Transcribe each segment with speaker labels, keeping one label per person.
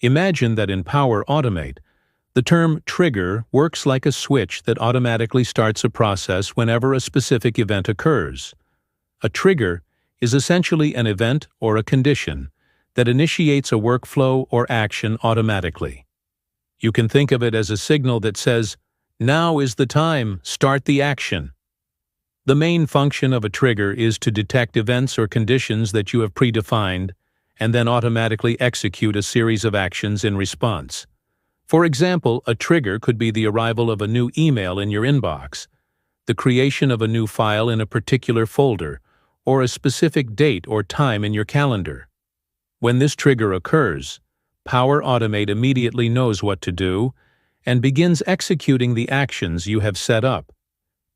Speaker 1: Imagine that in Power Automate, the term trigger works like a switch that automatically starts a process whenever a specific event occurs. A trigger is essentially an event or a condition that initiates a workflow or action automatically. You can think of it as a signal that says, "Now is the time, start the action." The main function of a trigger is to detect events or conditions that you have predefined and then automatically execute a series of actions in response. For example, a trigger could be the arrival of a new email in your inbox, the creation of a new file in a particular folder, or a specific date or time in your calendar. When this trigger occurs, Power Automate immediately knows what to do and begins executing the actions you have set up.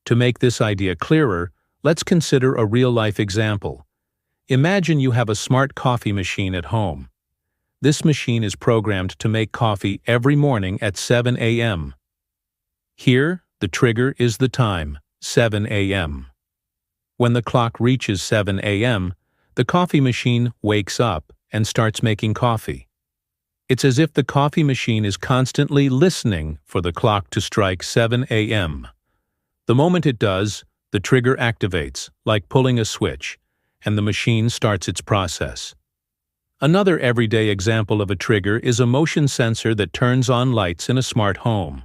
Speaker 1: To make this idea clearer, let's consider a real-life example. Imagine you have a smart coffee machine at home. This machine is programmed to make coffee every morning at 7 a.m. Here, the trigger is the time, 7 a.m. When the clock reaches 7 a.m., the coffee machine wakes up and starts making coffee. It's as if the coffee machine is constantly listening for the clock to strike 7 a.m. The moment it does, the trigger activates, like pulling a switch, and the machine starts its process. Another everyday example of a trigger is a motion sensor that turns on lights in a smart home.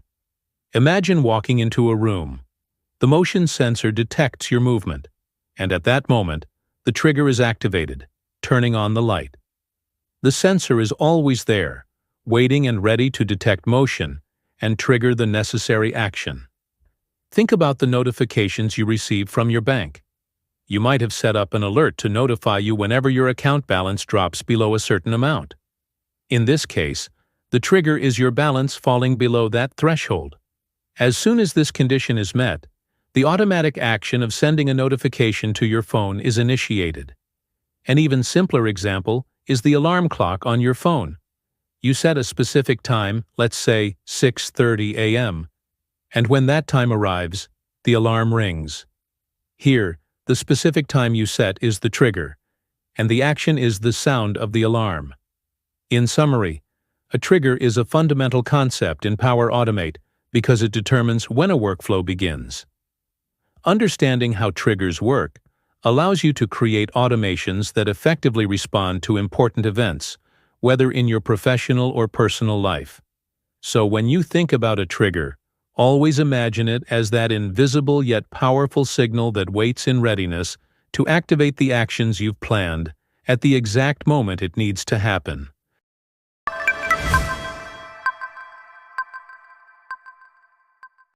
Speaker 1: Imagine walking into a room. The motion sensor detects your movement, and at that moment, the trigger is activated, turning on the light. The sensor is always there, waiting and ready to detect motion and trigger the necessary action. Think about the notifications you receive from your bank. You might have set up an alert to notify you whenever your account balance drops below a certain amount. In this case, the trigger is your balance falling below that threshold. As soon as this condition is met, the automatic action of sending a notification to your phone is initiated. An even simpler example is the alarm clock on your phone. You set a specific time, let's say 6:30 a.m., and when that time arrives, the alarm rings. Here, the specific time you set is the trigger, and the action is the sound of the alarm. In summary, a trigger is a fundamental concept in Power Automate because it determines when a workflow begins. Understanding how triggers work allows you to create automations that effectively respond to important events, whether in your professional or personal life. So when you think about a trigger, always imagine it as that invisible yet powerful signal that waits in readiness to activate the actions you've planned at the exact moment it needs to happen.